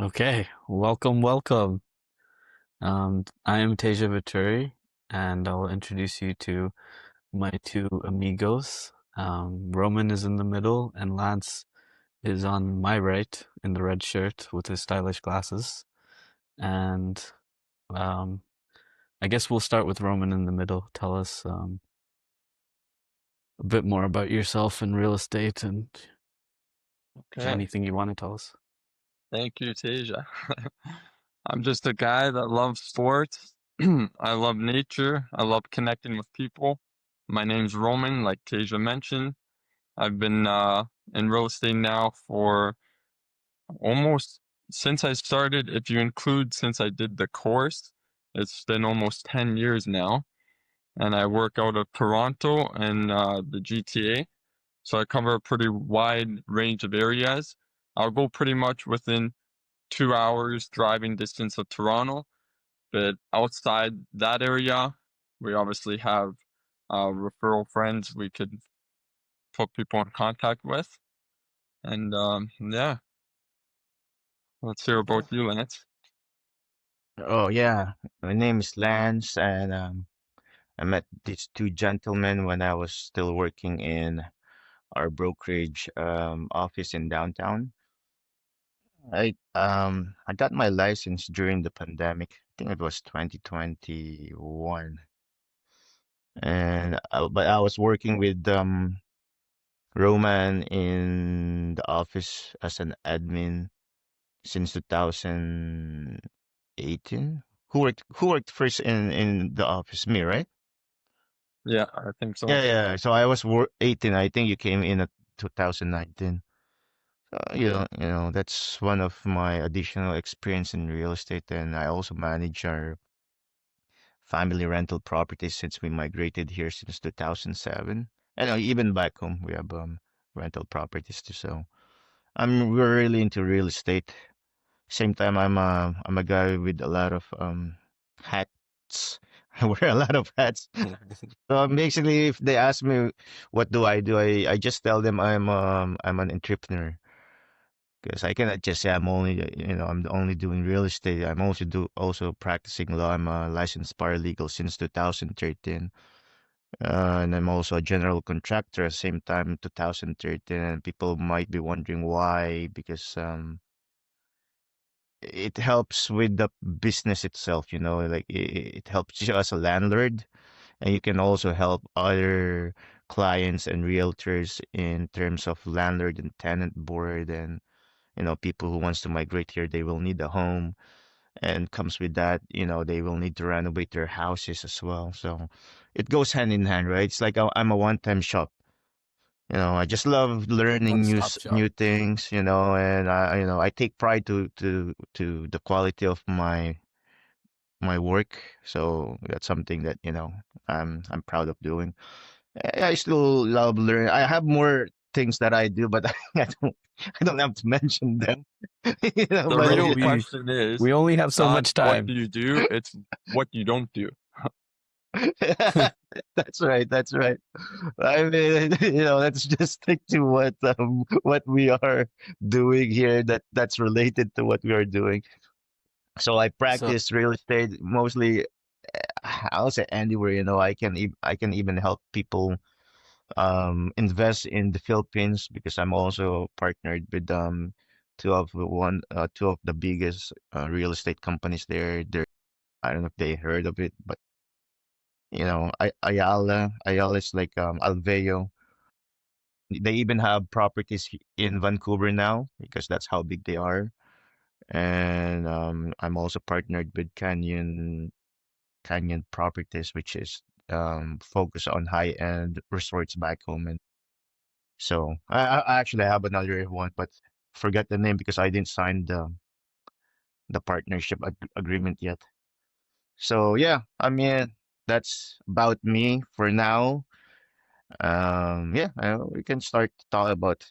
Okay, welcome. I am Teja and I'll introduce you to my two amigos. Roman is in the middle, and Lance is on my right in the red shirt with his stylish glasses. And um, I guess we'll start with Roman in the middle. Tell us a bit more about yourself and real estate and Okay, anything you want to tell us. thank you, Teja. I'm just a guy that loves sports. I love nature. I love connecting with people. My name's Roman, like Teja mentioned. I've been in real estate now for almost since I started. If you include since I did the course, it's been almost 10 years now. And I work out of Toronto and the GTA. So I cover a pretty wide range of areas. I'll go pretty much within 2 hours driving distance of Toronto. But outside that area, we obviously have referral friends we could put people in contact with. And yeah, let's hear Okay. about you, Lance. Oh yeah, my name is Lance, and I met these two gentlemen when I was still working in our brokerage office in downtown. I got my license during the pandemic. I think it was 2021, and but I was working with Roman in the office as an admin since 2018. Who worked first in the office? Me, right? Yeah, I think so. Yeah. So I was 18. I think you came in at 2019. That's one of my additional experience in real estate, and I also manage our family rental properties since we migrated here since 2007. And even back home, we have rental properties too. So we're really into real estate. Same time, I'm a guy with a lot of hats. I wear a lot of hats. So basically, if they ask me what do I do, I just tell them I'm an entrepreneur because I cannot just say I'm only doing real estate. I'm also practicing law. I'm a licensed paralegal since 2013, and I'm also a general contractor at the same time 2013. And people might be wondering why, because it helps with the business itself. Like it helps you as a landlord, and you can also help other clients and realtors in terms of landlord and tenant board, and people who wants to migrate here, they will need a home, and comes with that, they will need to renovate their houses as well. So it goes hand in hand, right? It's like I'm a one-time shop. I just love learning One-stop shop. new things, and I take pride to the quality of my work. So that's something that I'm proud of doing. I still love learning. I have more things that I do, but I don't have to mention them. The But Well, real we question is we only have so not much what time. do you do, it's what you don't do. that's right. That's right. I mean, let's just stick to what we are doing here. That's related to what we are doing. So I So, practice real estate mostly. I'll say anywhere. I can even help people invest in the Philippines because I'm also partnered with two of the biggest real estate companies there. I don't know if they heard of it, but Ayala is like Alveo. They even have properties in Vancouver now because that's how big they are. And I'm also partnered with Canyon Properties, which is focused on high-end resorts back home. And so I actually have another one, but forget the name because I didn't sign the partnership agreement yet. So yeah, I mean that's about me for now. Yeah, we can start to talk about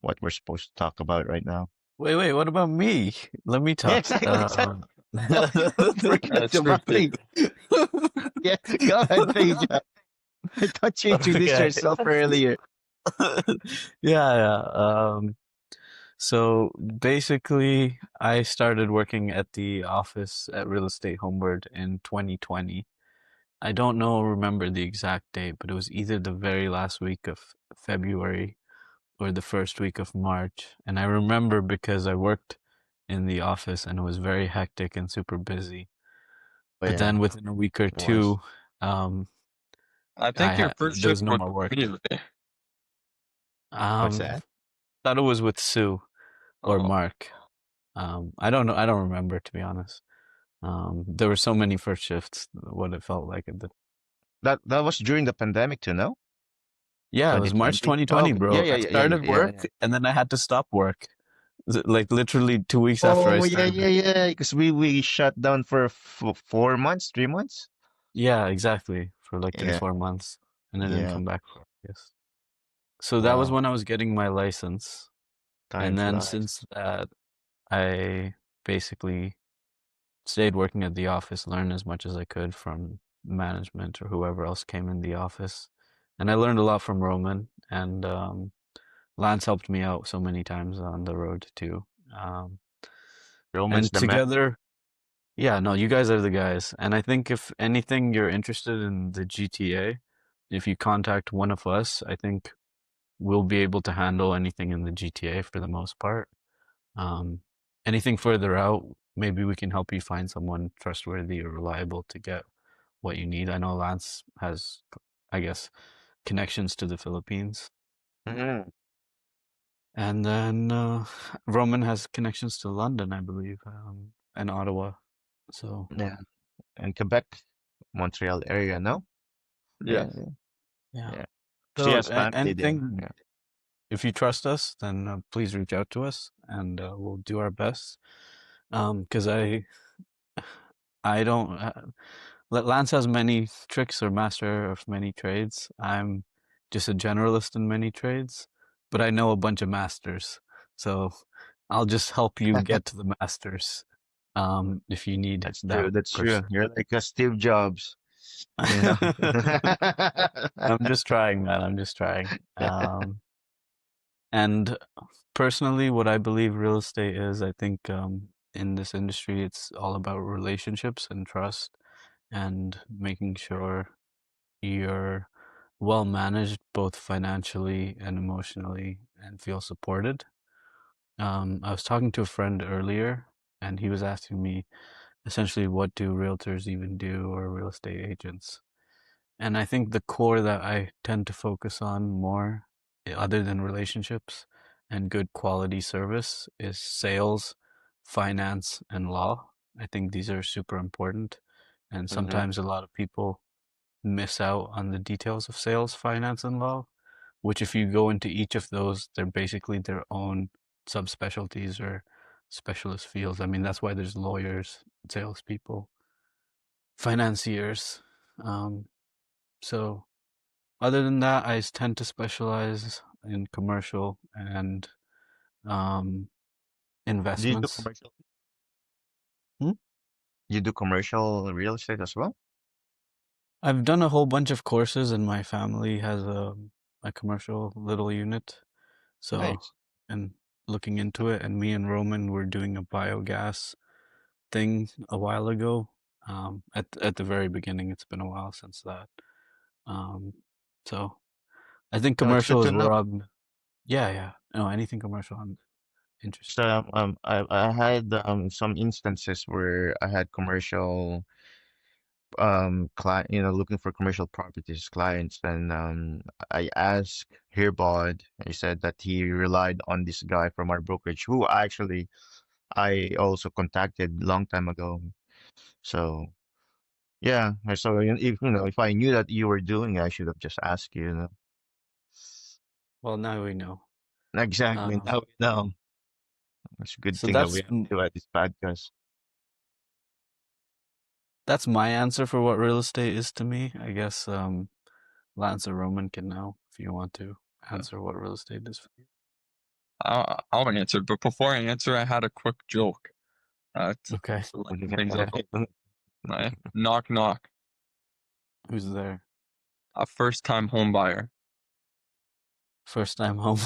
what we're supposed to talk about right now. wait, what about me? Let me Yeah, talk. exactly. Don't forget about Scripted. me. Yeah, go ahead, Teja. I thought you introduced Okay. yourself earlier. Yeah, yeah. So basically, I started working at the office at Real Estate Homeward in 2020. I don't know, remember the exact date, but it was either the very last week of February or the first week of March. And I remember because I worked in the office and it was very hectic and super busy. But But yeah, then within a week or it was. two, I think your first there was shift no was more with work. me, Ray. What's Um, that? thought it was with Sue or Oh, Mark. I don't know. I don't remember to be honest. There were so many first shifts, what it felt like at the That was during the pandemic too, no? yeah, it was March 2020. Oh, 2020, okay. Yeah, bro. yeah, I yeah, yeah, yeah, started yeah, work yeah. and then I had to stop work. Like literally 2 weeks after I Oh, yeah, started. yeah, yeah. Because we shut down for 4 months, 3 months. Yeah, exactly. For like three, Yeah, 4 months. And I didn't yeah. come back for it, yes. So that was Wow, when I was getting my license. time And then flies. since that, I basically stayed working at the office, learned as much as I could from management or whoever else came in the office. And I learned a lot from Roman, and Lance helped me out so many times on the road too. Um, Romance and the man. together, yeah, no, you guys are the guys. And I think if anything you're interested in the GTA, if you contact one of us, I think we'll be able to handle anything in the GTA for the most part. Um, anything further out, maybe we can help you find someone trustworthy or reliable to get what you need. I know Lance has, I guess, connections to the Philippines. Mhm. And then Roman has connections to London, I believe, and Ottawa. So, Yeah, and Quebec, Montreal area, no? Yeah, yes. yeah, yeah. yeah. She So, has family there. anything, Yeah. if you trust us, then please reach out to us and we'll do our best. Because I don't. Lance has many tricks or master of many trades. I'm just a generalist in many trades, but I know a bunch of masters. So I'll just help you get to the masters if you need That's that true. That's true. person. You're like a Steve Jobs, you know. I'm just trying, man. I'm just trying. And personally, what I believe real estate is, I think in this industry, it's all about relationships and trust and making sure you're well managed both financially and emotionally and feel supported. I was talking to a friend earlier and he was asking me essentially what do realtors even do or real estate agents? And I think the core that I tend to focus on more, other than relationships and good quality service, is sales, finance, and law. I think these are super important. And Hmm. sometimes a lot of people miss out on the details of sales, finance, and law, which if you go into each of those, they're basically their own subspecialties or specialist fields. I mean, that's why there's lawyers, salespeople, financiers. Um, so other than that, I tend to specialize in commercial and um, Do you do investments. commercial? Hmm? You do commercial real estate as well? I've done a whole bunch of courses, and my family has a commercial little unit. So, Nice. and looking into it, and me and Roman were doing a biogas thing a while ago. At the very beginning, it's been a while since that. Um, so I think No, it's good commercial to is know. where I'm. Yeah, yeah. No, anything commercial, I'm So interested. I had some instances where I had commercial client, looking for commercial properties clients, and I asked Hearbod. He said that he relied on this guy from our brokerage, who actually I also contacted long time ago. So yeah, so if I knew that you were doing it, I should have just asked you. Well, now we know. Exactly. Um, Now we know. It's a good so thing that we have you at this podcast. that's my answer for what real estate is to me. I guess Lance or Roman can now if you want to answer what real estate is for you. I'll answer, but before I answer, I had a quick joke Okay, to lighten things up. Right? Knock, knock. who's there? A first-time home buyer. First time home.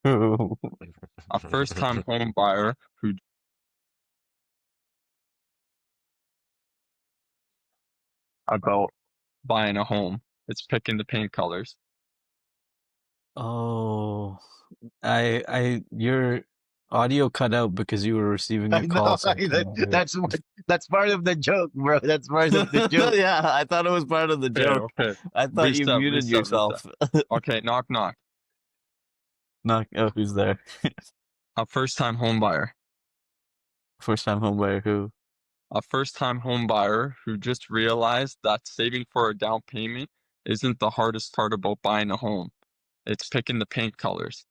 A first-time home buyer who about buying a home. It's picking the paint colors. Oh, your audio cut out because you were receiving a I call, know. so I couldn't hear That's part of the joke, bro. That's part of the it. joke. Yeah, I thought it was part of the Okay, joke. okay. I thought you Reset, muted reset, reset. yourself. Okay, knock, knock. Not, oh, who's there? A first-time home buyer. First time home buyer who? A first-time home buyer who just realized that saving for a down payment isn't the hardest part about buying a home. It's picking the paint colors.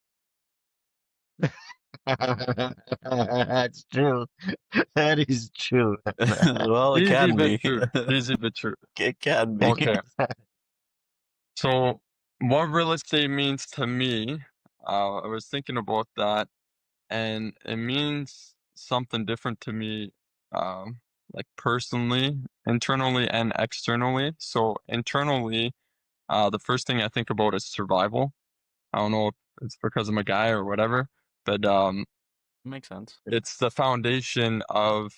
That's true. That is true. Well, it Easy can but be. true. Easy but true. It can be. Okay. So what real estate means to me, I was thinking about that, and it means something different to me, like personally, internally and externally. So internally, the first thing I think about is survival. I don't know if it's because I'm a guy or whatever, but Makes sense. it's the foundation of,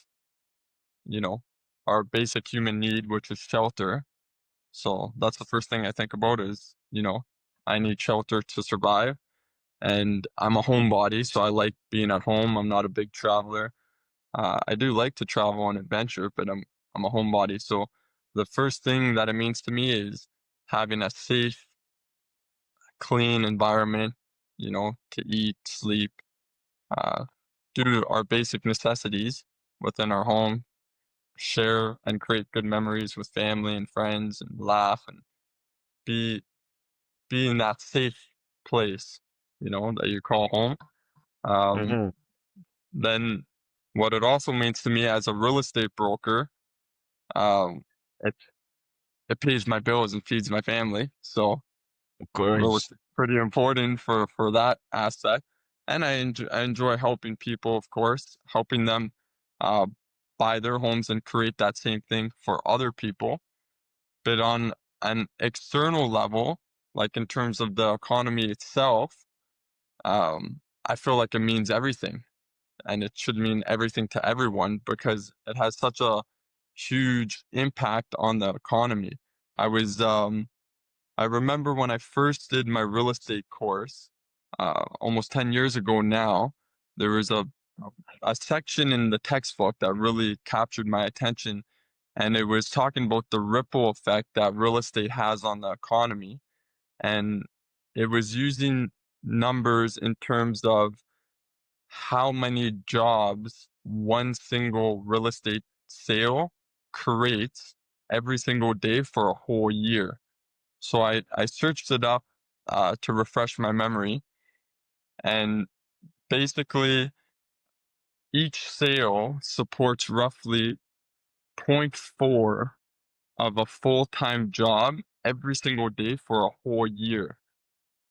you know, our basic human need, which is shelter. So that's the first thing I think about is, I need shelter to survive. And I'm a homebody, so I like being at home. I'm not a big traveler. I do like to travel on adventure, but I'm a homebody. So the first thing that it means to me is having a safe, clean environment, to eat, sleep, uh, do our basic necessities within our home, share and create good memories with family and friends, and laugh and be be in that safe place, that you call home. Um, Hmm. then what it also means to me as a real estate broker, um, it it pays my bills and feeds my family. So Of real course. estate pretty important for that aspect. And I enjoy helping people, of course, helping them uh, buy their homes and create that same thing for other people. But on an external level, like in terms of the economy itself, I feel like it means everything, and it should mean everything to everyone because it has such a huge impact on the economy. I was I remember when I first did my real estate course, almost 10 years ago now, there was a section in the textbook that really captured my attention, and it was talking about the ripple effect that real estate has on the economy. And it was using numbers in terms of how many jobs one single real estate sale creates every single day for a whole year. So I searched it up to refresh my memory, and basically each sale supports roughly zero point 0.4 of a full-time job every single day for a whole year.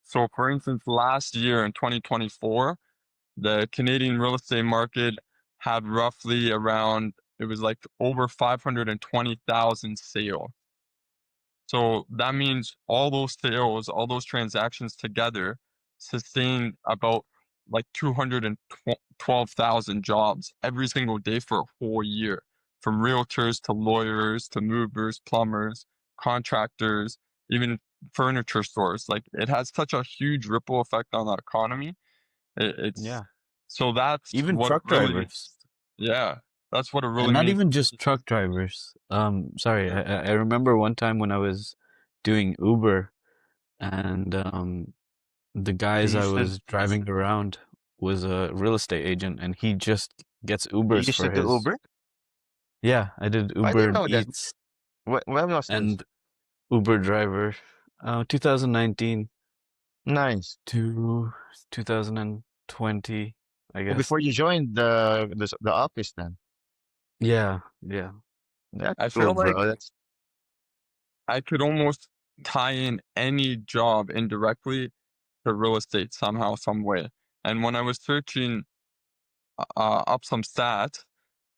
So for instance, last year in 2024, the Canadian real estate market had roughly around, it was like over 520,000 sales. So that means all those sales, all those transactions together sustain about like 212,000 jobs every single day for a whole year, from realtors to lawyers to movers, plumbers, contractors, even furniture stores. Like it has such a huge ripple effect on the economy. It's Yeah. so that's Even what it truck really, drivers. yeah, that's what it And really not means. even just truck drivers. Sorry, Yeah. I remember one time when I was doing Uber and the You guys I used to was driving around was a real estate agent and he just gets you Ubers used to for do his. Uber? Yeah, I did I Uber didn't and know that. Eats When was this? and Uber driver. 2019 Nice. to 2020, I Oh, guess. before you joined the office then. Yeah, yeah. That's I cool, feel bro. like That's I could almost tie in any job indirectly to real estate somehow, some way. And when I was searching up some stats,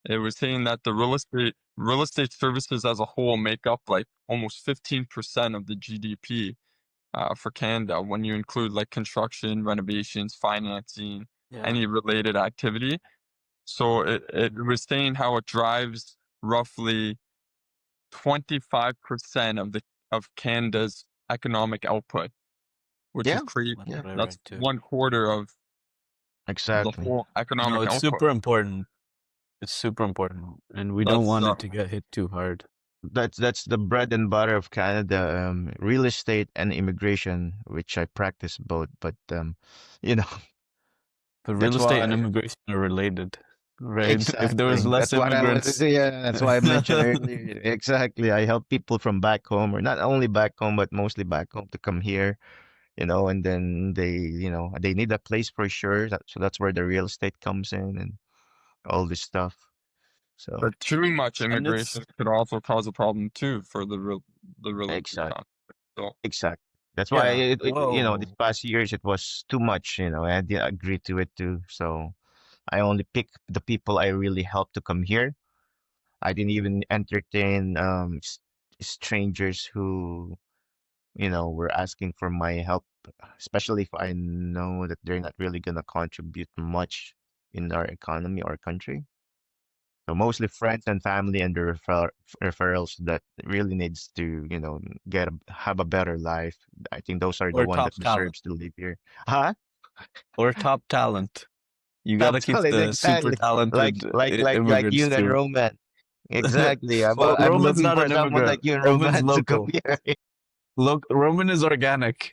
it was saying that the real estate services as a whole make up like almost 15% of the GDP. for Canada when you include like construction, renovations, financing, Yeah. any related activity. So it was saying how it drives roughly 25% of Canada's economic output, which is Yeah, crazy. That's yeah, what I That's read too. 1/4 of the exactly. whole No, economic it's output. super important. It's super important, and we don't That's want it to get hit too hard. That's the bread and butter of Canada, real estate and immigration, which I practice both. But you know, But real that's estate and why immigration are related, right? If there was exactly. less That's what I wanted immigrants, to. Yeah, that's why I mentioned earlier. Exactly. I help people from back home, or not only back home, but mostly back home, to come here. And then they need a place for sure. So that's where the real estate comes in and all this stuff. So but too much and it's immigration could also cause a problem too for the real estate exact, company. So exact. That's why yeah. these Whoa. past years it was too much. I didn't agree to it too. So I only pick the people I really help to come here. I didn't even entertain strangers who were asking for my help, especially if I know that they're not really gonna contribute much in our economy or country. So mostly friends and family and the referrals that really needs to, have a better life. I think those are the Or one top that talent. deserves to live here. Huh? Or top talent. You Top gotta keep talent, the super exactly. Like talented like like like immigrants you and too. Roman. Exactly. I'm Well, I'm Roman's looking not for an someone immigrant. like you and Roman's Roman to come local. here. Roman is organic.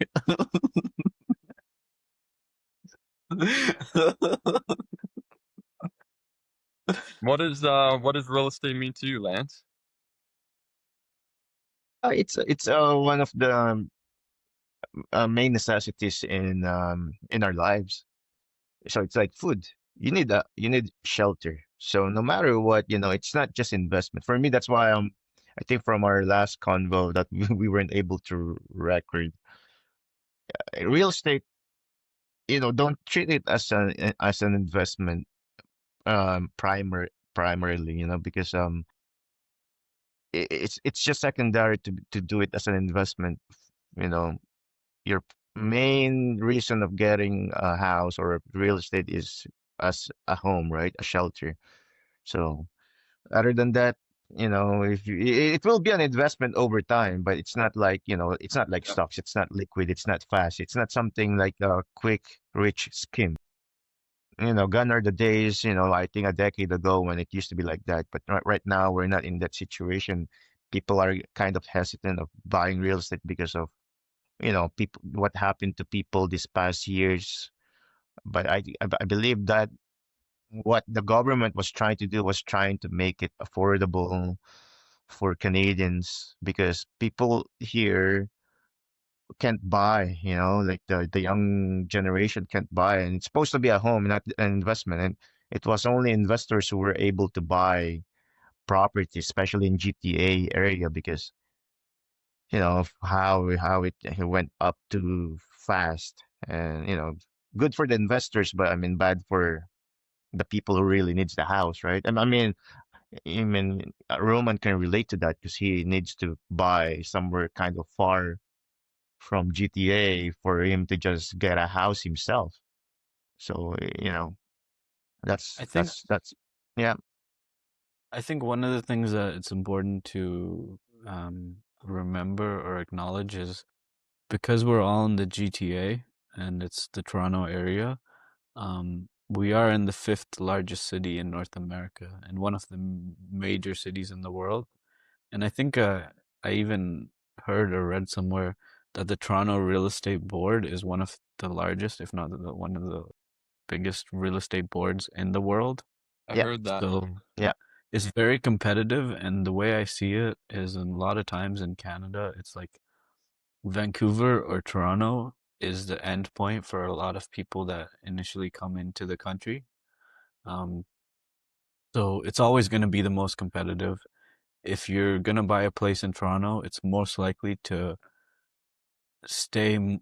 what does real estate mean to you, Lance? It's one of the main necessities in our lives. So it's like food. You need shelter. So no matter what, it's not just investment. For me, that's why I think from our last convo that we weren't able to record real estate. Don't treat it as an investment primarily. Because it's just secondary to do it as an investment. You know, your main reason of getting a house or real estate is as a home, right? A shelter. So other than that, if it will be an investment over time, but it's not like Yeah. stocks. It's not liquid. It's not fast. It's not something like a quick, rich scheme. Gone are the days, I think a decade ago when it used to be like that. But right now, we're not in that situation. People are kind of hesitant of buying real estate because of, people, what happened to people these past years. But I believe that what the government was trying to do was trying to make it affordable for Canadians because people here can't buy, like the young generation can't buy, and it's supposed to be a home, not an investment. And it was only investors who were able to buy property, especially in GTA area, because of how it went up too fast, and good for the investors, but I mean bad for the people who really needs the house, right? And I mean, Roman can relate to that because he needs to buy somewhere kind of far from GTA for him to just get a house himself. So, that's I think that's that's yeah, I think one of the things that it's important to remember or acknowledge is because we're all in the GTA and it's the Toronto area, we are in the fifth largest city in North America and one of the major cities in the world. And I think I even heard or read somewhere that the Toronto Real Estate Board is one of the largest, if not one of the biggest real estate boards in the world. I yeah, heard that. So yeah, it's very competitive, and the way I see it is, in a lot of times in Canada, it's like Vancouver or Toronto is the end point for a lot of people that initially come into the country. Um, so it's always going to be the most competitive. If you're going to buy a place in Toronto, it's most likely to stay,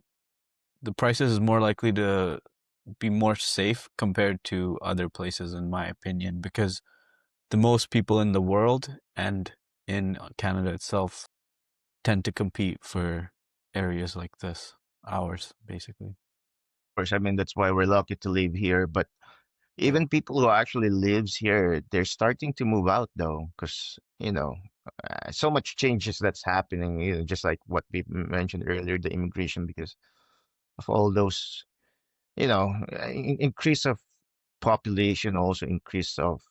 the prices is more likely to be more safe compared to other places, in my opinion, because the most people in the world and in Canada itself tend to compete for areas like this, ours, basically. Of course, I mean that's why we're lucky to live here. But Yeah. even people who actually lives here, they're starting to move out though, because so much changes that's happening. Just like what we mentioned earlier, the immigration, because of all those, increase of population, also increase of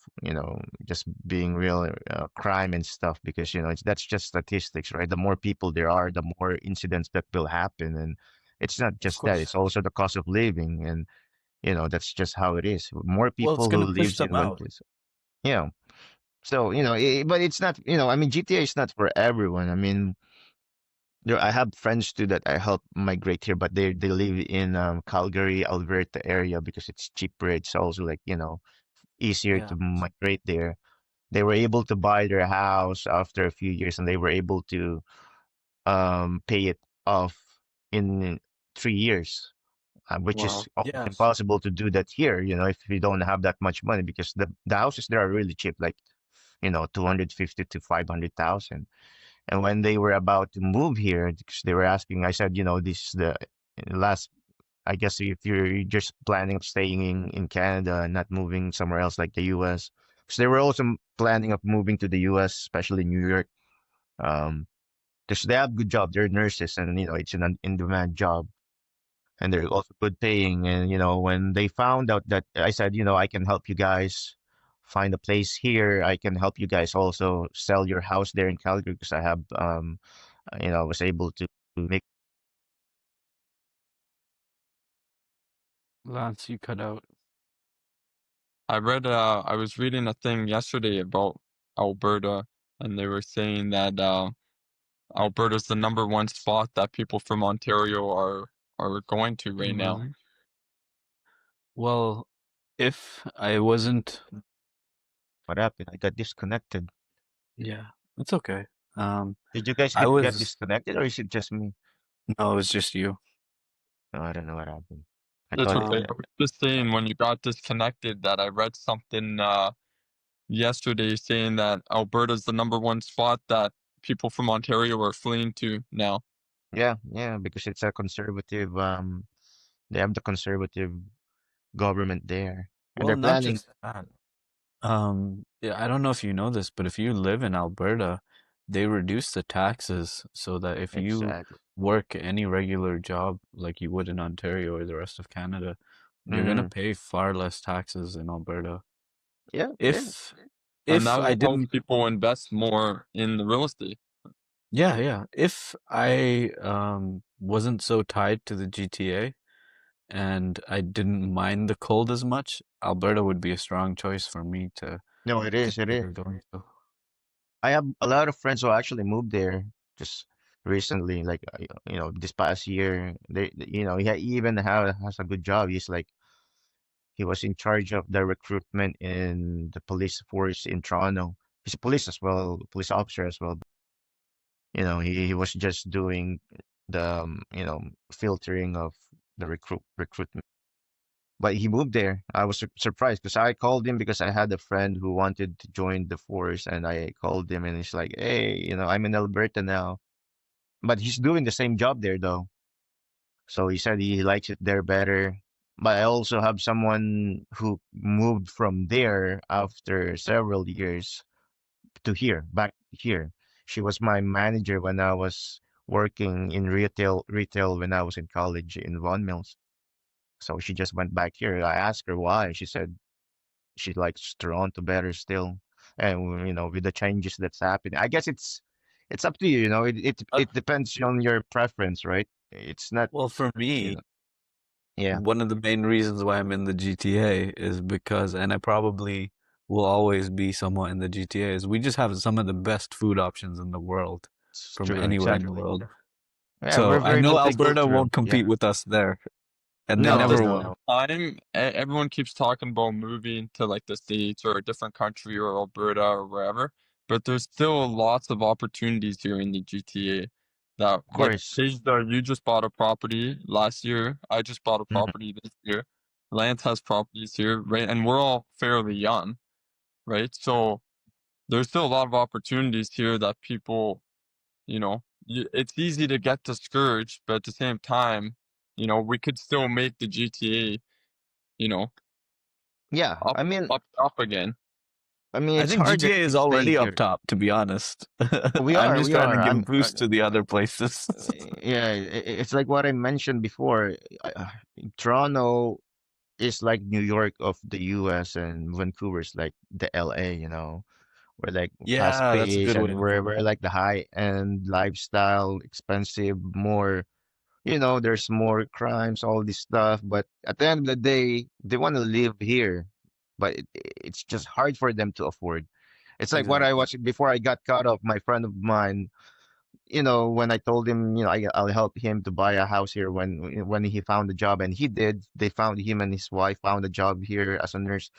just being real crime and stuff. Because that's just statistics, right? The more people there are, the more incidents that will happen, and it's not Of just that; it's course. also the cost of living, and that's just how it is. More Well, it's people who gonna push lives them in one out. place. Yeah. So, but it's not, I mean, GTA is not for everyone. I mean, I have friends too that I help migrate here, but they live in Calgary, Alberta area because it's cheaper. It's also like, easier Yeah. to migrate there. They were able to buy their house after a few years, and they were able to pay it off in 3 years, which is Wow. almost Yes. impossible to do that here, if you don't have that much money, because the houses there are really cheap, like, 250 to 500,000. And when they were about to move here, because they were asking, I said, this is the last, I guess if you're just planning of staying in Canada and not moving somewhere else like the US, because they were also planning of moving to the US, especially New York. Um, because they have good job, they're nurses, and it's an in-demand job, and they're also good paying. And when they found out that I said, I can help you guys find a place here, I can help you guys also sell your house there in Calgary, because I have I was able to make. Lance, you cut out. I was reading a thing yesterday about Alberta, and they were saying that Alberta's the number one spot that people from Ontario are going to right now. Really? Well, if I wasn't, What happened? I got disconnected. yeah, it's okay. Um, Did you guys I get was, disconnected, or is it just me? no, it was just you. No, I don't know what happened. I That's thought okay. Um, I was just saying when you got disconnected that I read something yesterday saying that Alberta's the number one spot that people from Ontario are fleeing to now. yeah, yeah, because it's a conservative. They have the conservative government there, and well, they're not planning. just that. Yeah, I don't know if you know this, but if you live in Alberta, they reduce the taxes so that if you Exactly. work any regular job like you would in Ontario or the rest of Canada, you're gonna Mm-hmm. pay far less taxes in Alberta. Yeah, yeah. If And if that I will help didn't, people invest more in the real estate. yeah, yeah, if I wasn't so tied to the GTA and I didn't mind the cold as much, Alberta would be a strong choice for me to No, it is. It is. consider going to. I have a lot of friends who actually moved there just recently, like this past year. He even has a good job. He was in charge of the recruitment in the police force in Toronto. He's a police as well, police officer as well. He was just doing the filtering of the recruitment. But he moved there. I was surprised because I called him because I had a friend who wanted to join the force, and I called him and he's like, "Hey, I'm in Alberta now." But he's doing the same job there though. So he said he likes it there better. But I also have someone who moved from there after several years to here, back here. She was my manager when I was working in retail when I was in college in Vaughan Mills. So she just went back here. I asked her why. She said she likes Toronto better still. And with the changes that's happening, I guess it's up to you. It depends on your preference, right? It's not, Well, for you me, know. Yeah, one of the main reasons why I'm in the GTA is because, and I probably will always be somewhat in the GTA, is we just have some of the best food options in the world it's from true. anywhere in the Exactly. world. Yeah, So we're I very know Alberta multicultural. won't compete Yeah. with us there, and they At No, the never same no. will. time, everyone keeps talking about moving to like the States or a different country or Alberta or wherever, but there's still lots of opportunities here in the GTA that Of like course. Teja, you just bought a property last year. I just bought a Mhm. property this year. Lance has properties here, right? And we're all fairly young, right? So there's still a lot of opportunities here that people, you know, it's easy to get discouraged, but at the same time, we could still make the GTA, you know, Yeah, up up again. I it's think hard that GTA you is stay already up here. top, to be honest. We I'm are, just we trying to are. give a boost to the other places. Yeah, it's like what I mentioned before. Toronto is like New York of the US, and Vancouver's like the LA, we're like fast Yeah, that's a paced, good way and to we're, put we're it. like the high end lifestyle, expensive, more, there's more crimes, all this stuff. But at the end of the day, they want to live here, but it's just hard for them to afford. It's like what I Exactly. was before I got cut off. My friend of mine, when I told him, I'll help him to buy a house here when he found a job, and he did. They found him and his wife found a job here as a nurse.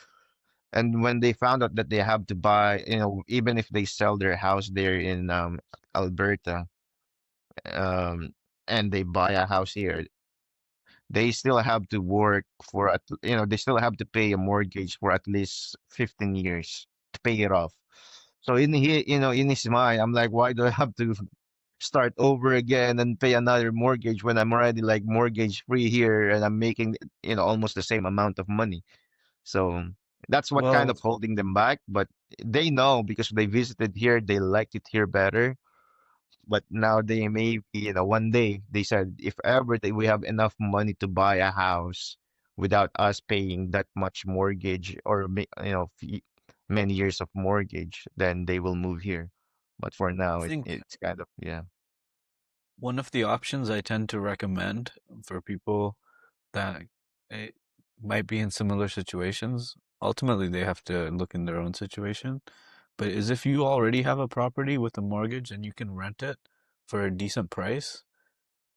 And when they found out that they have to buy, even if they sell their house there in Alberta, um, and they buy a house here, they still have to work they still have to pay a mortgage for at least 15 years to pay it off. So in his mind, I'm like, why do I have to start over again and pay another mortgage when I'm already like mortgage free here and I'm making, almost the same amount of money. So that's what kind Well, of holding them back. But they know because they visited here, they liked it here better. But now they may be, one day they said, if ever we have enough money to buy a house without us paying that much mortgage or, many years of mortgage, then they will move here. But for I now, think it's kind of, yeah. one of the options I tend to recommend for people that eh, might be in similar situations, ultimately they have to look in their own situation, but is if you already have a property with a mortgage and you can rent it for a decent price,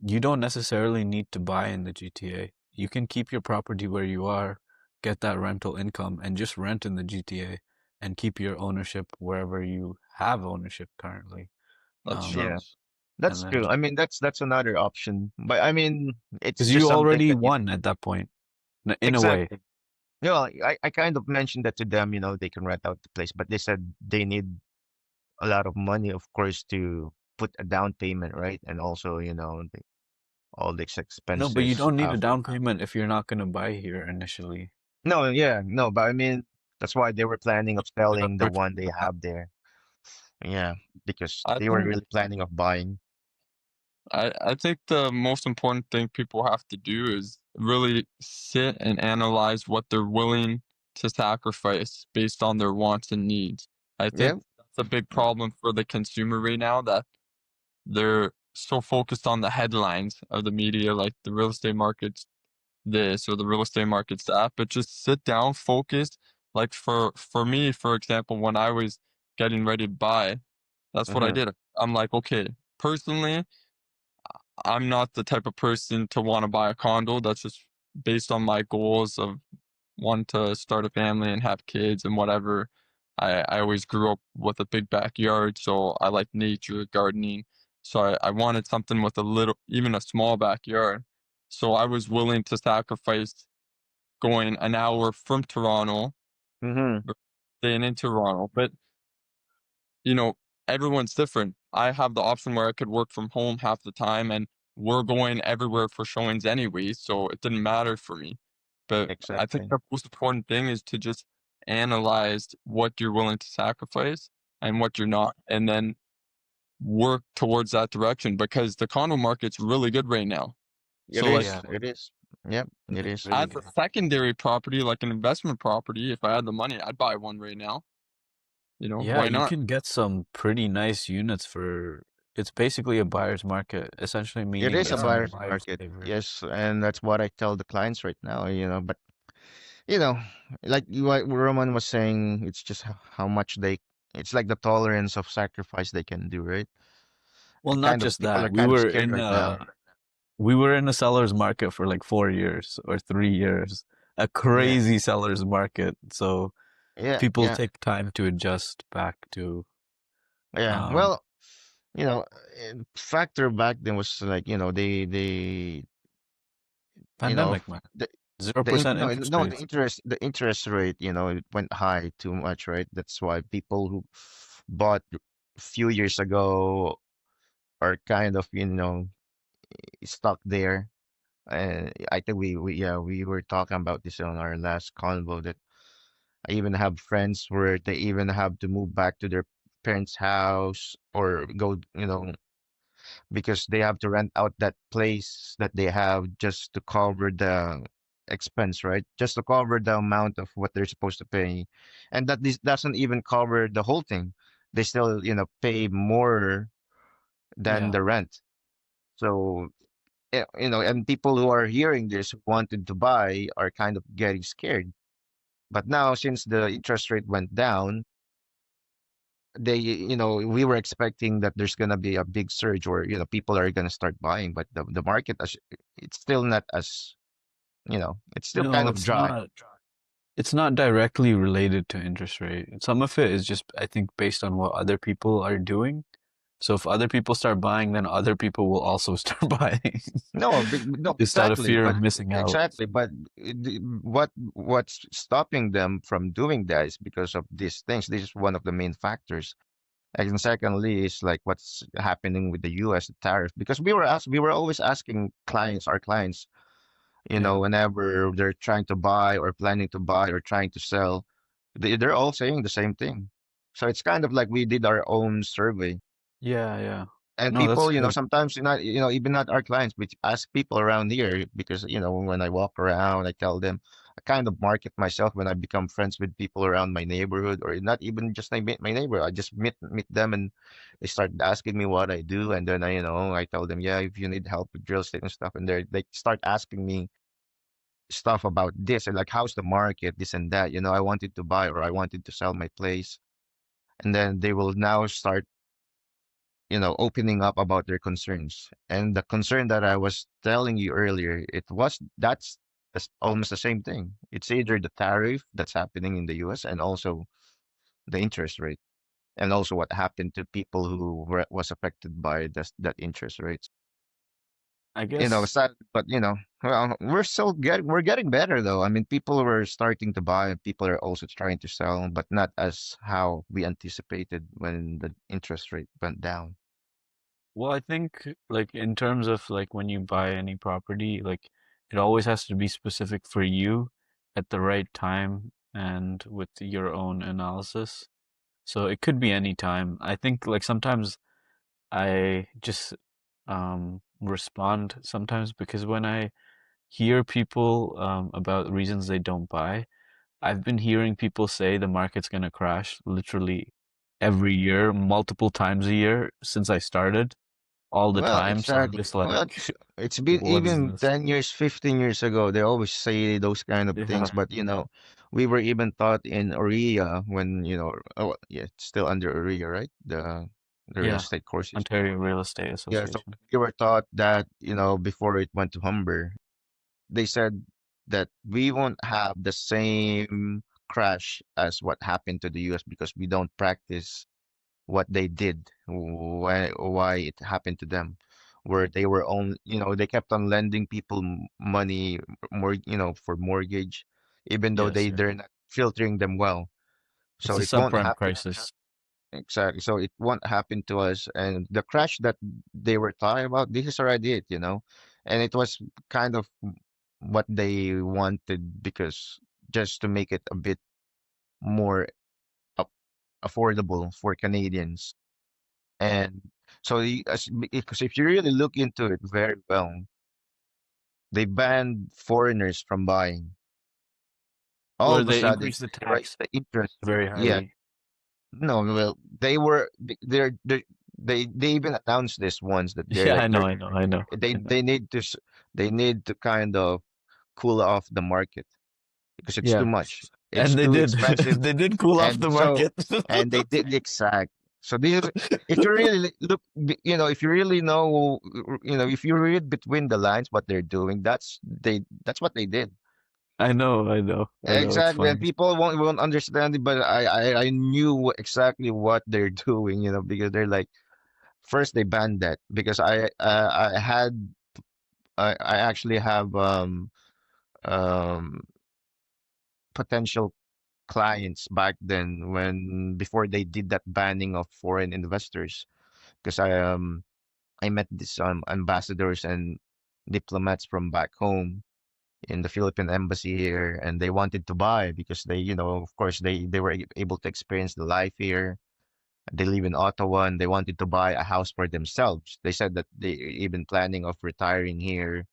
you don't necessarily need to buy in the GTA. You can keep your property where you are, get that rental income, and just rent in the GTA and keep your ownership wherever you have ownership currently. That's Um, true. Yeah. and That's then, true. I mean, that's another option. But I mean, it's because just you something already that you won at that point, in a way. exactly. I kind of mentioned that to them, they can rent out the place, but they said they need a lot of money, of course, to put a down payment, right? And also, all these No, but you expenses don't need a after. down payment if you're not going to buy here initially. No, yeah, no, but I mean, that's why they were planning of The selling the purchase one of they the house. have there. Yeah, because I they were think really planning of buying. I think the most important thing people have to do is really sit and analyze what they're willing to sacrifice based on their wants and needs. I Yeah. think that's a big problem for the consumer right now, that they're so focused on the headlines of the media, like the real estate market's this or the real estate market's that, but just sit down, focus. Like for me, for example, when I was getting ready to buy, that's what I Mm-hmm. did. I'm like, okay, personally, I'm not the type of person to want to buy a condo. That's just based on my goals of wanting to start a family and have kids and whatever. I always grew up with a big backyard, so I like nature, gardening. So I wanted something with a little, even a small backyard. So I was willing to sacrifice going an hour from Toronto, Mm-hmm. or staying in Toronto. But you know, everyone's different. I have the option where I could work from home half the time, and we're going everywhere for showings anyway, so it didn't matter for me. But I think Exactly. the most important thing is to just analyze what you're willing to sacrifice and what you're not, and then work towards that direction, because the condo market's really good right now. It So, like, Yeah, is. It is. Yep, it it's is. really as a good. secondary property, like an investment property, if I had the money, I'd buy one right now. Yeah, Why you not? can get some pretty nice units for, it's basically a buyer's market, essentially It meaning is a it's in the buyer's buyer's market. favor. Yes, and that's what I tell the clients right now, but you know, like what Roman was saying, it's just how much it's like the tolerance of sacrifice they can do, right? Well, not just People are that. kind of scared right now. We were in a seller's market for like 4 years or 3 years, a Yeah, crazy seller's market. So yeah, people yeah, take time to adjust back to yeah. um, Well, factor back then was like, you know, pandemic, man. the Zero the in, percent no interest no rates. the interest rate, it went high too much, right? That's why people who bought a few years ago are kind of, stuck there. And I think we were talking about this on our last convo that I even have friends where they even have to move back to their parents' house or go, because they have to rent out that place that they have just to cover the expense, right? Just to cover the amount of what they're supposed to pay. And that this doesn't even cover the whole thing. They still, pay more than Yeah. the rent. So, and people who are hearing this who wanted to buy are kind of getting scared. But now, since the interest rate went down, we were expecting that there's gonna be a big surge or, people are gonna start buying, but the market, it's still not as, it's still No, kind of it's dry. not. It's not directly related to interest rate. Some of it is just, I think, based on what other people are doing. So if other people start buying, then other people will also start buying, No, no, just out of exactly, fear but of missing out. exactly, but what's stopping them from doing that is because of these things. This is one of the main factors. And secondly, is like what's happening with the U.S. tariff, because we were always asking our clients, Yeah. whenever they're trying to buy or planning to buy or trying to sell, they're all saying the same thing. So it's kind of like we did our own survey. Yeah, yeah. And No, that's people, good. sometimes not, even not our clients, but ask people around here because, when I walk around, I tell them, I kind of market myself when I become friends with people around my neighborhood, or not even just my neighbor. I just meet them and they start asking me what I do. And then I tell them, yeah, if you need help with real estate and stuff. And they start asking me stuff about this and like, how's the market, this and that. I wanted to buy or I wanted to sell my place. And then they will now start opening up about their concerns. And the concern that I was telling you earlier, that's almost the same thing. It's either the tariff that's happening in the US and also the interest rate, and also what happened to people who was affected by that interest rate. I guess, Sad, but well, we're getting better though. I mean, people were starting to buy, and people are also trying to sell, but not as how we anticipated when the interest rate went down. well, I think like in terms of like when you buy any property, like it always has to be specific for you at the right time and with your own analysis. So it could be any time. I think like sometimes I just respond sometimes because when I hear people about reasons they don't buy, I've been hearing people say the market's gonna crash literally every year, multiple times a year since I started, all the Well, time. So I'm exactly. just Well, like, it's been what is even this? 10 years, 15 years ago. They always say those kind of things, Yeah, but we were even taught in OREA when, oh, yeah, it's still under OREA, right? The real yeah. estate courses. Ontario Real Estate Yeah, so Association. we were taught that, before it went to Humber, they said that we won't have the same crash as what happened to the US because we don't practice what they did, why it happened to them, where they were on, they kept on lending people money more, for mortgage, even though Yes, yes. they're not filtering them well. It's So a it won't subprime happen. crisis. Exactly. So it won't happen to us. And the crash that they were talking about, this is already it. And it was kind of what they wanted because just to make it a bit more up affordable for Canadians. And so, because if you really look into it very well, they banned foreigners from buying. All Or of a they sudden, increase the they raised tax the interest. very Yeah, highly. no, well, they even announced this once that they're Yeah, like I know, I know, I know, they I know. they need to they need to kind of cool off the market because it's too Yeah. much. It's And they too did. expensive, They did cool off and the so market. and they did exact. So this is if you really look, if you really know, if you read between the lines what they're doing, that's what they did. I know, I know, I know. It's Exactly, and funny. people won't understand it, but I knew exactly what they're doing, because they're like first they banned that because I actually have um potential clients back then when before they did that banning of foreign investors because I met these ambassadors and diplomats from back home in the Philippine embassy here, and they wanted to buy because they, of course, they were able to experience the life here. They live in Ottawa, and they wanted to buy a house for themselves. They said that they even planning of retiring here,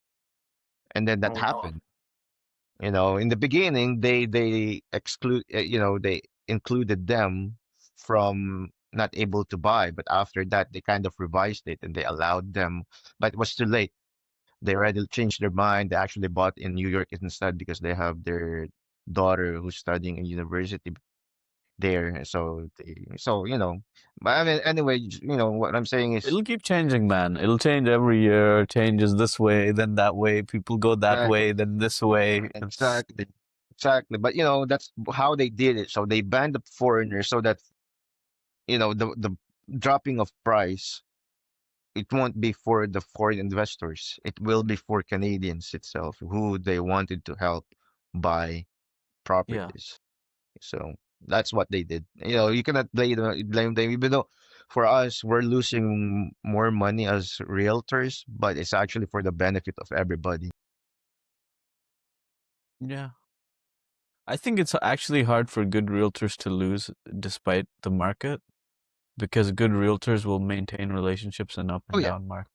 and then that Oh wow. happened. In the beginning, they included them from not able to buy, but after that, they kind of revised it and they allowed them, but it was too late. They already changed their mind. They actually bought in New York instead because they have their daughter who's studying in university there. But I mean, anyway, what I'm saying is It'll keep changing, man. It'll change every year. Changes this way, then that way. People go that way, exactly, then this way. It's exactly, exactly. But that's how they did it. So they banned the foreigners so that the dropping of price, it won't be for the foreign investors. It will be for Canadians itself who they wanted to help buy yeah. properties. So that's what they did. You cannot blame them, even though for us, we're losing more money as realtors, but it's actually for the benefit of everybody. Yeah. I think it's actually hard for good realtors to lose despite the market because good realtors will maintain relationships in up Oh and yeah, down market.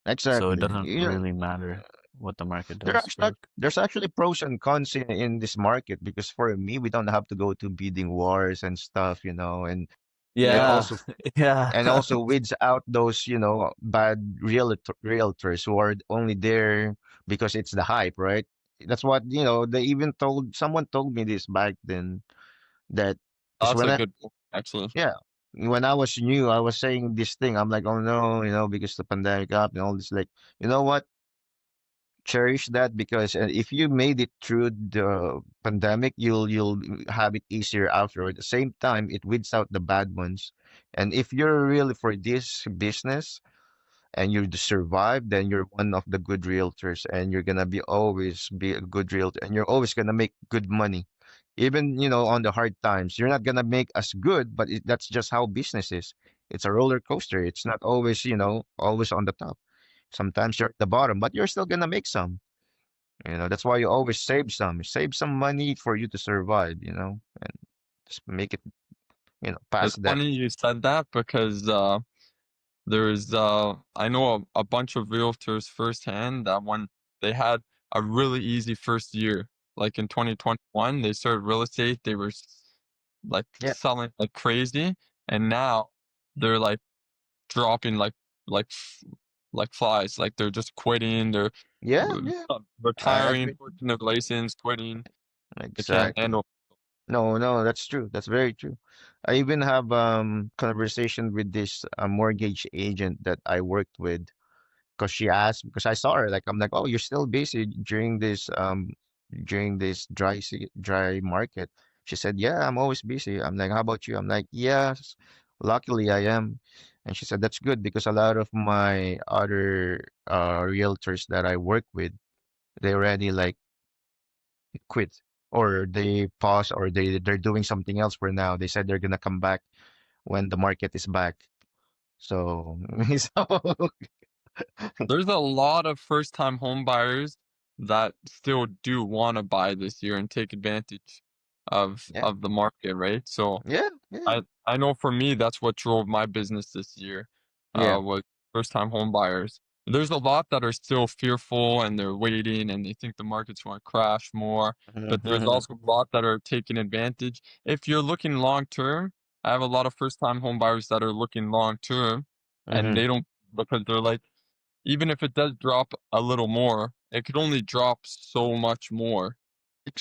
So it exactly. doesn't really matter what the market There does actually for. there's actually pros and cons in this market because for me, we don't have to go to bidding wars and stuff, and it Yeah. Yeah. also Yeah. and also weeds out those bad realtors who are only there because it's the hype, right? That's what they even told someone told me this back then, that because That's a good point, actually. yeah, when I was new, I was saying this thing, I'm like, oh no, because the pandemic up and all this, like, you know what, cherish that because if you made it through the pandemic, you'll have it easier after. At the same time, it weeds out the bad ones. And if you're really for this business and you survive, then you're one of the good realtors, and you're gonna be always be a good realtor, and you're always gonna make good money. Even on the hard times, you're not gonna make as good, but that's just how business is. It's a roller coaster. It's not always always on the top. Sometimes you're at the bottom, but you're still gonna make some. That's why you always save some money for you to survive. And just make it It's past that. funny you said that because there's I know a bunch of realtors firsthand that when they had a really easy first year, like in 2021, they started real estate, they were like Yeah, selling like crazy, and now they're like dropping like like flies, like they're just quitting, they're yeah, yeah. I retiring, agree. putting their license, quitting. They can't Exactly. handle. No, no, that's true. That's very true. I even have conversation with this mortgage agent that I worked with, because she asked, because I saw her, like, I'm like, oh, you're still busy during this dry market. She said, yeah, I'm always busy. I'm like, how about you? I'm like, yes, luckily I am. And she said, that's good because a lot of my other realtors that I work with, they already like quit, or they pause, or they're doing something else for now. They said they're gonna come back when the market is back. So, so There's a lot of first-time home buyers that still do wanna buy this year and take advantage yeah, of the market, right? So, yeah, yeah, I know for me, that's what drove my business this year, yeah. was first-time home buyers. There's a lot that are still fearful, and they're waiting, and they think the market's gonna crash more, but there's also a lot that are taking advantage. If you're looking long term, I have a lot of first-time home buyers that are looking long term, and Hmm. they don't, because they're like, even if it does drop a little more, it could only drop so much more,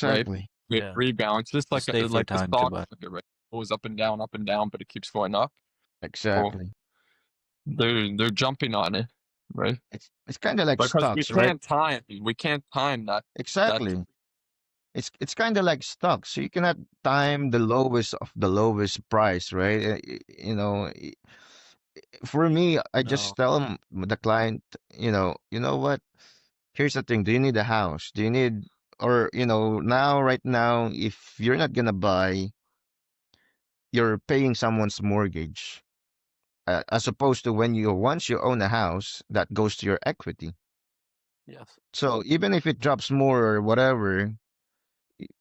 right? Exactly. It Yeah. rebounds just Just stay for like the time to stock buy. market, right? It goes up and down, but it keeps going up. So Exactly. they're jumping on it, right? It's kind of like Because stocks, right? we can't time that Exactly. It's kind of like stocks. So you cannot time the lowest of the lowest price, right? For me, I just No. tell the client, you know what? Here's the thing. Do you need a house? Do you need, or, now, right now, if you're not gonna buy, you're paying someone's mortgage. as opposed to when you once you own a house, that goes to your equity. Yes. So even if it drops more or whatever,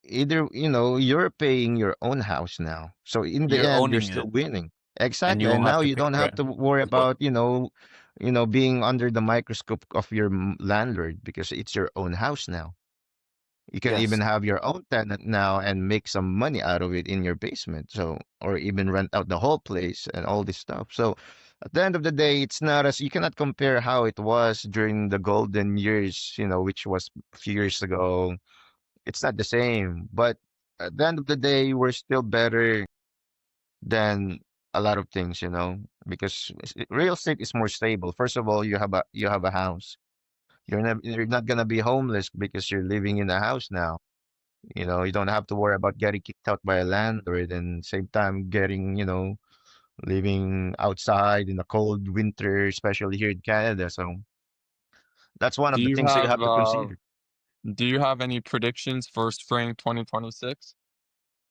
either you're paying your own house now. So in the You're end, you're owning still it, winning. and Exactly. you And won't have now to you pay don't have rent. to worry about being under the microscope of your landlord because it's your own house now. You can even Yes. have your own tenant now and make some money out of it in your basement. So, or even rent out the whole place and all this stuff. So, at the end of the day, it's not as you cannot compare how it was during the golden years, which was a few years ago. It's not the same. But at the end of the day, we're still better than a lot of things, because real estate is more stable. First of all, you have a house. You're not gonna be homeless because you're living in a house now. You don't have to worry about getting kicked out by a landlord and same time living outside in a cold winter, especially here in Canada. So that's one Do of the you things that you have have to consider. any predictions for spring 2026?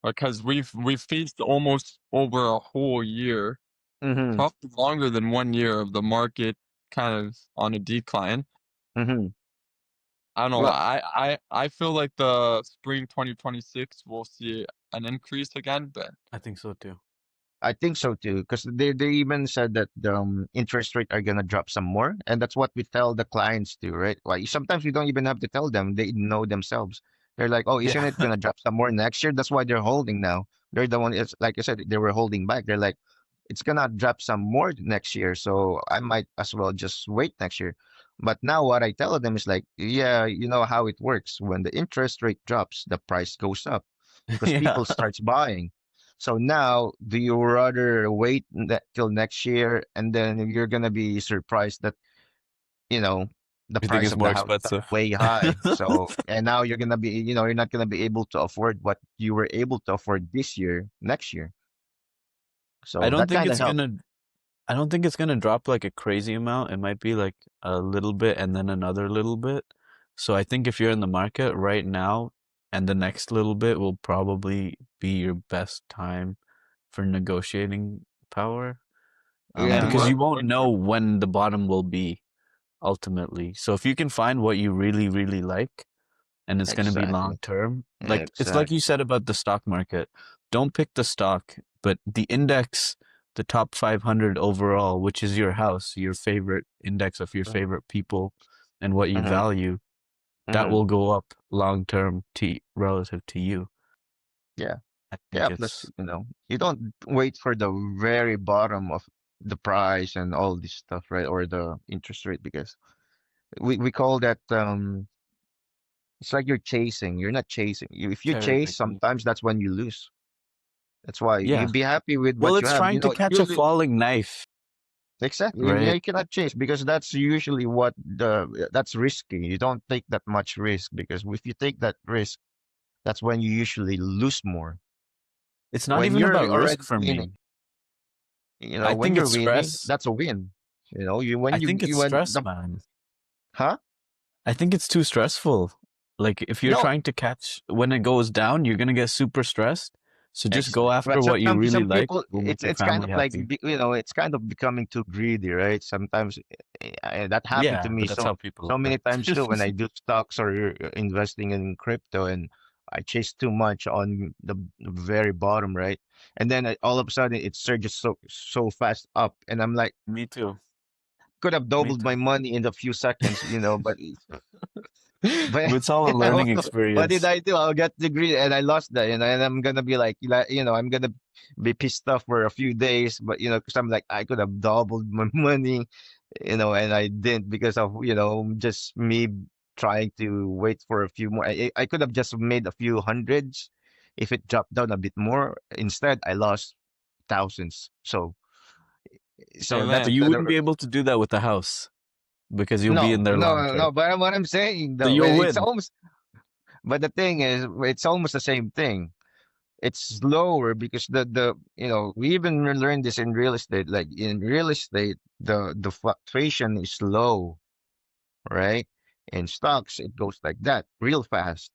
Because we've faced almost over a whole year, Mm-hmm. probably longer than 1 year of the market kind of on a decline. Mm-hmm. I don't know. Well, I feel like the spring 2026 will see an increase again, but I think so too. I think so too, because they even said that the interest rate are gonna drop some more, and that's what we tell the clients too, right? Why sometimes we don't even have to tell them; they know themselves. They're like, "Oh, isn't Yeah. it gonna drop some more next year?" That's why they're holding now. They're the one. It's like I said, they were holding back. They're like, "It's gonna drop some more next year, so I might as well just wait next year." But now what I tell them is like, "Yeah, you know how it works. When the interest rate drops, the price goes up because Yeah. people starts buying." So now, do you rather wait till next year and then you're gonna be surprised that, you know, the You think price it's of more the house got expensive? way high. So, and now you're not gonna be able to afford what you were able to afford this year, next year. I So don't that think kind of it's helped. gonna I don't think it's gonna drop like a crazy amount. It might be like a little bit and then another little bit. So I think if you're in the market right now and the next little bit will probably be your best time for negotiating power. Yeah. and Because you what won't what know when the bottom will be ultimately. So if you can find what you really, really like and it's going to be long Exactly. term, like it's like you Exactly. said about the stock market. Don't pick the stock, but the index, the top 500 overall, which is your house, your favorite index of your favorite people and what you Mm-hmm. value, that Mm-hmm. will go up long term to relative to you. Yeah. I Yeah. think Plus, it's you don't wait for the very bottom of the price and all this stuff, right? Or the interest rate because we call that it's like you're chasing. You're not chasing. If you cherry chase, picking. sometimes that's when you lose. That's why you Yeah. be happy with Well, what you it's have. trying to catch a Usually, falling knife, exactly. Yeah, right? you cannot chase because that's usually that's risky. You don't take that much risk because if you take that risk, that's when you usually lose more. It's not When even about you're risk already for winning, me. I when think you're it's winning, stress. that's a win. You I when think it's you when stress, the man. huh? I think it's too stressful. Like if you're No, trying to catch when it goes down, you're gonna get super stressed. So just go But after what you sometimes really some like. people, Will make your it's kind family of like happy. it's kind of becoming too greedy, right? Sometimes that happened to Yeah, me but that's how so people are. many times too when I do stocks or investing in crypto, and I chase too much on the very bottom, right? And then all of a sudden it surges so fast up, and I'm like, Me too. could have Me doubled too. my money in a few seconds, but It's all a learning what did experience. I do? I got the greed and I lost that, and I'm gonna be like, I'm gonna be pissed off for a few days, but because I'm like, I could have doubled my money, and I didn't because of just me trying to wait for a few more. I could have just made a few hundreds if it dropped down a bit more. Instead, I lost thousands. So So that's Amen. you wouldn't be able to do that with the house because you'll be in no, there long no, term. no. But what I'm saying So though, you'll it's win. almost. But the thing is, it's almost the same thing. It's slower because we even learned this in real estate. Like in real estate, the fluctuation is slow, right? In stocks, it goes like that, real fast.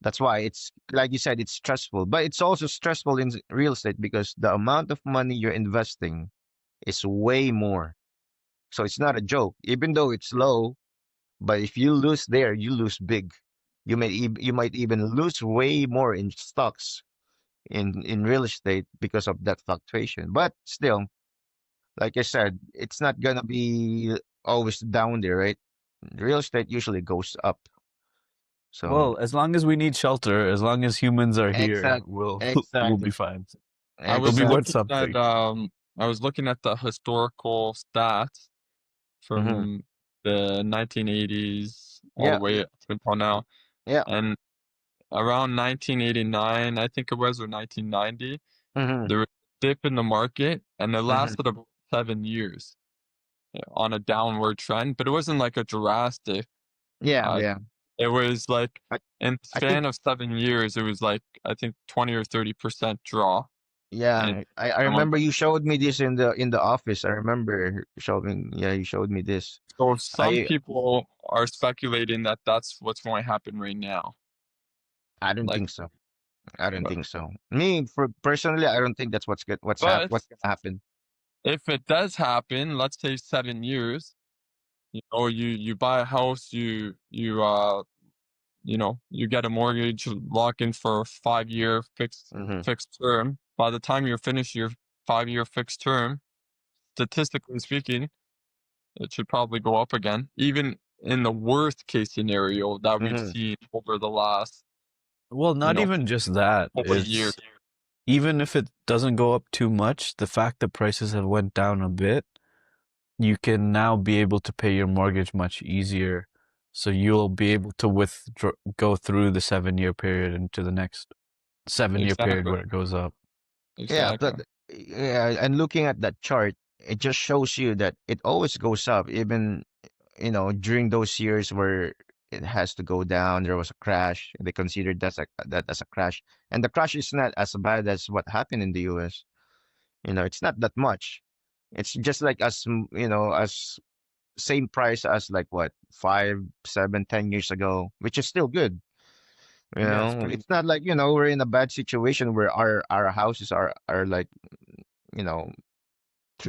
That's why it's like you said, it's stressful. But it's also stressful in real estate because the amount of money you're investing. is way more. So it's not a joke, even though it's low. But if you lose there, you lose big. You might even lose way more in stocks in real estate because of that fluctuation. But still, like I said, it's not gonna be always down there, right? Real estate usually goes up. So Well, as long as we need shelter, as long as humans are here, exact, we'll be exactly, fine. I It'll was be worth exactly. looking at something. the historical stats Hmm. from the 1980s all the Yeah, way up until now, yeah. and around 1989, I think it was, or 1990, Hmm. there was a dip in the market, and it Hmm. lasted about 7 years on a downward trend, but it wasn't like a drastic. Yeah, Uh, yeah. it was like I, in the I think, span of 7 years, it was like I think 20 or 30% draw. And yeah. I um, remember you showed me this in the office. I remember showing. Yeah, you showed me this. so some I people are speculating that that's what's going to happen right now. I don't Like, think so. I don't but think so. Me, for personally, I don't think that's but what's gonna happen. if it does happen, let's say 7 years, you buy a house, you get a mortgage, lock in for a 5 year Hmm. fixed term. By the time you finish your 5 year fixed term, statistically speaking, it should probably go up again, even in the worst case scenario that we've Hmm. seen over the last, Well, you not know, even just that. 40 years. It's even if it doesn't go up too much, the fact that prices have went down a bit, you can now be able to pay your mortgage much easier. So you'll be able to go through the 7 year period into the next 7 year period Exactly. where it goes up. Yeah, Exactly. but yeah, and looking at that chart, it just shows you that it always goes up, even during those years where it has to go down. There was a crash. They considered that as a crash, and the crash is not as bad as what happened in the U.S. It's not that much. It's just like as same price as like what 5, 7, 10 years ago, which is still good. Yeah, it's pretty It's not like we're in a bad situation where our houses are like you know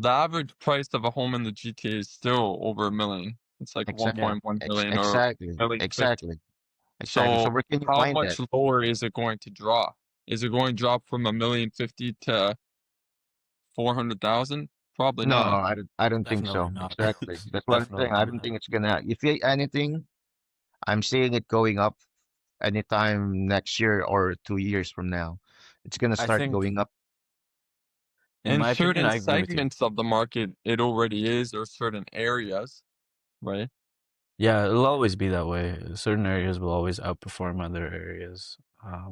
The average price of a home in the GTA is still over a million. It's like exact yeah. 1.1 million or exactly, million 50. exactly, exactly. So So where can you how find much that? lower is it going to drop? Is it going to drop from 1,050,000 to 400,000? Probably No, not. I don't think Definitely so. not. Exactly. That's what I'm saying. Definitely I don't not. think it's gonna. If anything, I'm seeing it going up anytime next year or 2 years from now. It's gonna I start think, going up. in In my opinion, certain I agree with you. segments of the market, it already is, or certain areas, right? Yeah, it'll always be that way. Certain areas will always outperform other areas.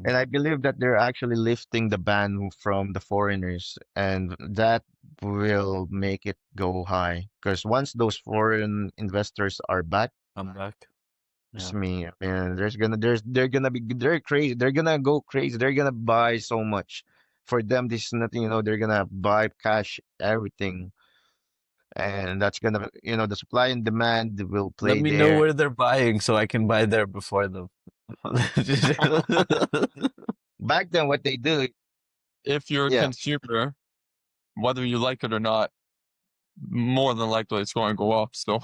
And I believe that they're actually lifting the ban from the foreigners, and that will make it go high. Because once those foreign investors are back, Come back. it's Yeah. me, man, they're gonna be they're crazy. They're gonna go crazy. They're gonna buy so much. For them, this is nothing. They're gonna buy cash everything, and that's gonna the supply and demand will Let play me know there. where they're buying so I can buy there before them. Back then, what they do, If you're a yeah, consumer, whether you like it or not, more than likely it's going to go up. So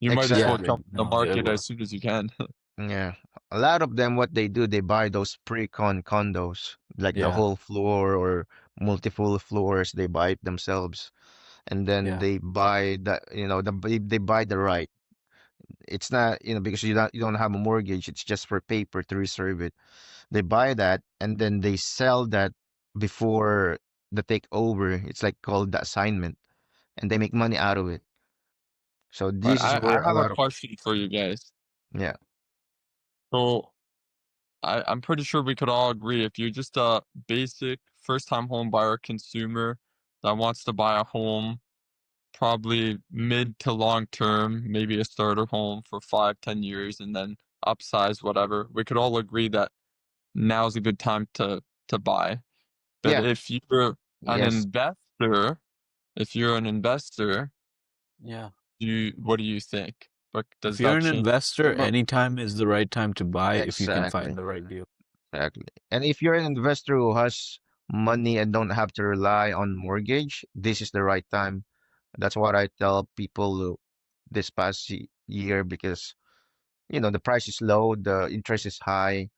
you might as well Yeah, exactly. jump in the no, it market as will. soon as you can. Yeah. A lot of them, what they do, they buy those pre-con condos, like the Yeah, whole floor or multiple floors. They buy it themselves, and then yeah. they buy they buy the right. It's not, because you don't have a mortgage. It's just for paper to reserve it. They buy that, and then they sell that before the takeover. It's like called the assignment, and they make money out of it. So Right. this is I where a have a lot of question for you guys. yeah, So I'm pretty sure we could all agree if you're just a basic first time home buyer consumer that wants to buy a home, probably mid to long term, maybe a starter home for 5, 10 years and then upsize whatever. We could all agree that now's a good time to buy. But yeah, if you're an yes. investor, if you're an investor, Yeah. what do you think? But If does you're that an change? investor, But any time is the right time to buy if you can find exactly. the right deal. Exactly. And if you're an investor who has money and don't have to rely on mortgage, this is the right time. That's what I tell people this past year because, the price is low, the interest is high.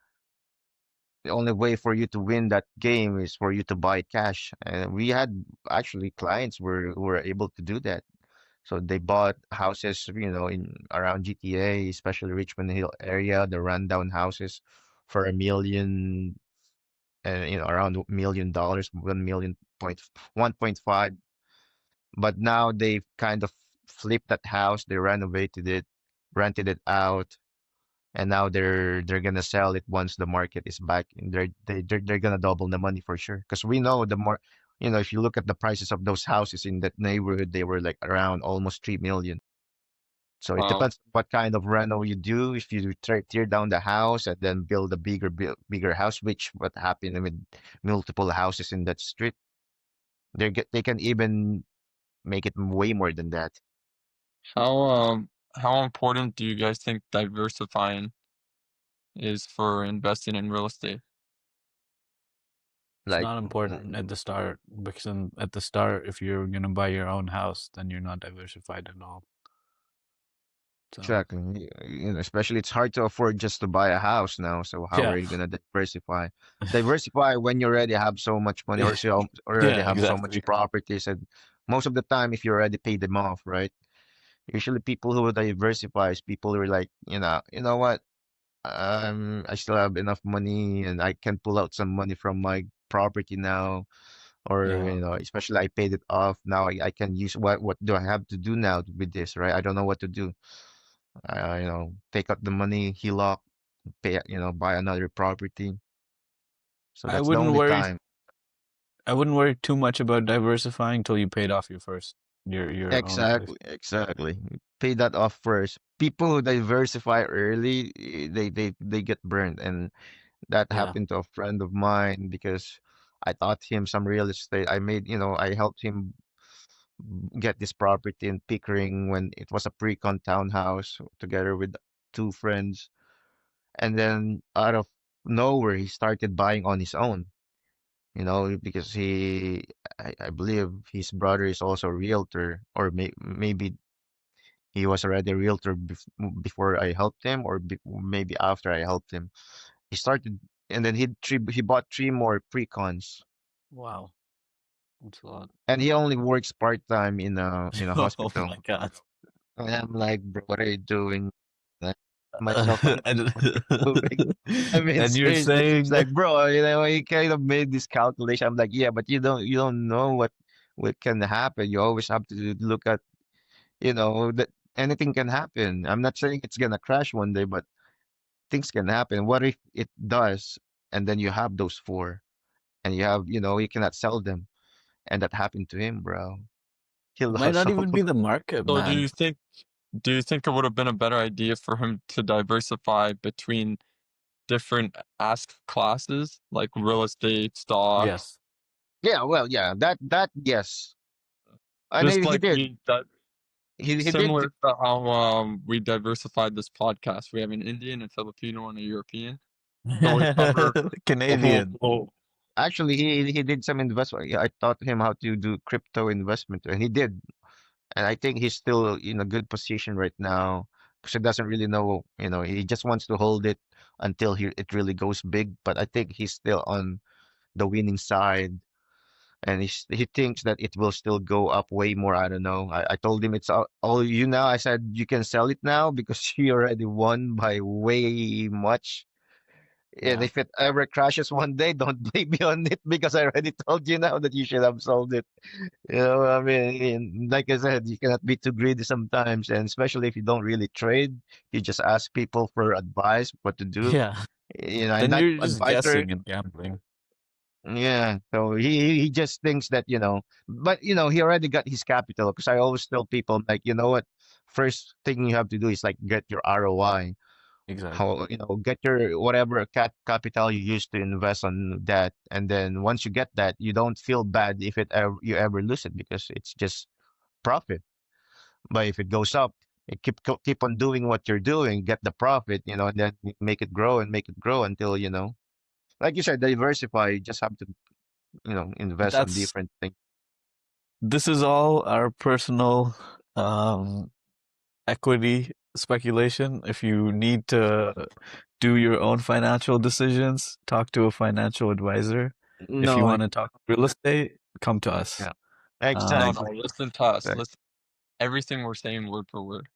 The only way for you to win that game is for you to buy cash. And we had actually clients were able to do that. So they bought houses, in around GTA, especially Richmond Hill area, the rundown houses for 1 million, and around $1 million, 1.5. But now they've kind of flipped that house. They renovated it, rented it out, and now they're gonna sell it once the market is back. And they're gonna double the money for sure. Because we know the more, if you look at the prices of those houses in that neighborhood, they were like around almost 3 million. So it Wow. depends what kind of reno you do. If you tear down the house and then build a bigger house, which what happened with multiple houses in that street, they can even make it way more than that. How important do you guys think diversifying is for investing in real estate? It's Like, not important at the start because at the start, if you're gonna buy your own house, then you're not diversified at all. So exactly. Especially it's hard to afford just to buy a house now. So how are yeah, you gonna diversify? Diversify when you already have so much money, or so already yeah, have so much exactly. properties, and most of the time, if you already paid them off, right? Usually, people who diversify is people who are like, what? I still have enough money, and I can pull out some money from my property now, or Yeah, especially I paid it off. Now I can use what do I have to do now with this, right? I don't know what to do. Take out the money, HELOC, pay, buy another property. So I that's the wouldn't only worry. time. I wouldn't worry too much about diversifying until you paid off your own place. Exactly, exactly. Pay that off first. People who diversify early, they get burned, and that Yeah, happened to a friend of mine because I taught him some real estate. I helped him get this property in Pickering when it was a pre-con townhouse together with two friends. And then out of nowhere, he started buying on his own, because I believe his brother is also a realtor, or maybe he was already a realtor before I helped him, or maybe after I helped him. He started, and then he bought three more pre-cons, wow, that's a lot. and he only works part-time in a Oh my hospital. God. And I'm like, bro, what are you doing? Like, myself, I'm like, And, what are you doing? I mean, and you're seriously, it's saying, like, bro, he kind of made this calculation. I'm like, yeah, but you don't know what can happen. You always have to look at, that anything can happen. I'm not saying it's gonna crash one day, but things can happen. What if it does, and then you have those four, and you cannot sell them, and that happened to him, bro. He it might lost not all. even be the market, So man. do you think it would have been a better idea for him to diversify between different asset classes like real estate, stocks, Yes. Yeah, well, yeah, that yes. And just he like did. me that He did. similar to how we diversified this podcast. We have an Indian, a Filipino, and a European. So we cover the whole Canadian. globe. Actually, he did some investment. Yeah, I taught him how to do crypto investment, and he did. And I think he's still in a good position right now because he doesn't really know. He just wants to hold it until it really goes big. But I think he's still on the winning side, and he thinks that it will still go up way more. I don't know. I told him it's all you now. I said you can sell it now because you already won by way much. And Yeah. if it ever crashes one day, don't blame me on it because I already told you now that you should have sold it. I mean, like I said, you cannot be too greedy sometimes, and especially if you don't really trade, you just ask people for advice, what to do. Yeah. And Then that you're just advisor, guessing and gambling. yeah. So he just thinks that, but he already got his capital because I always tell people like, you know what, first thing you have to do is like get your ROI. Exactly. How, get your whatever capital you use to invest on that, and then once you get that, you don't feel bad if you ever lose it because it's just profit. But if it goes up, keep on doing what you're doing, get the profit, and then make it grow and make it grow until, like you said, diversify. You just have to, But invest on that's different things. this is all our personal equity speculation. If you need to do your own financial decisions, talk to a financial advisor. If you No, want to talk real estate, come to us. yeah, No, Um, no, exactly. listen to us. Right. Listen, everything we're saying word for word.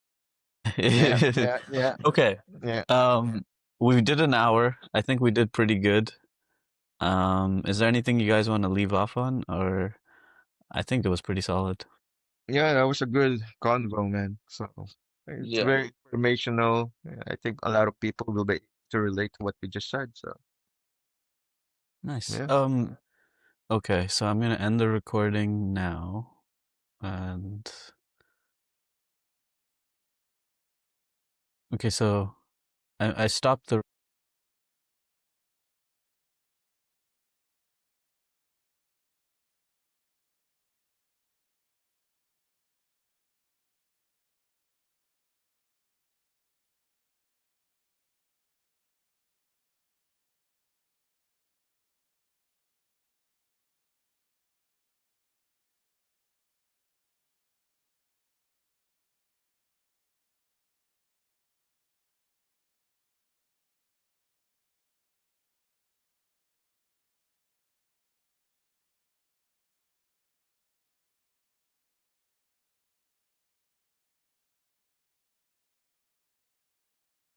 Yeah, yeah, yeah, okay. yeah. Um, we did an hour. I think we did pretty good. Is there anything you guys want to leave off on, or I think it was pretty solid. Yeah, that was a good convo, man. So it's Yeah. very informational. Yeah, I think a lot of people will be able to relate to what we just said. So Nice. yeah, Okay, so I'm gonna end the recording now, and okay, so I stopped the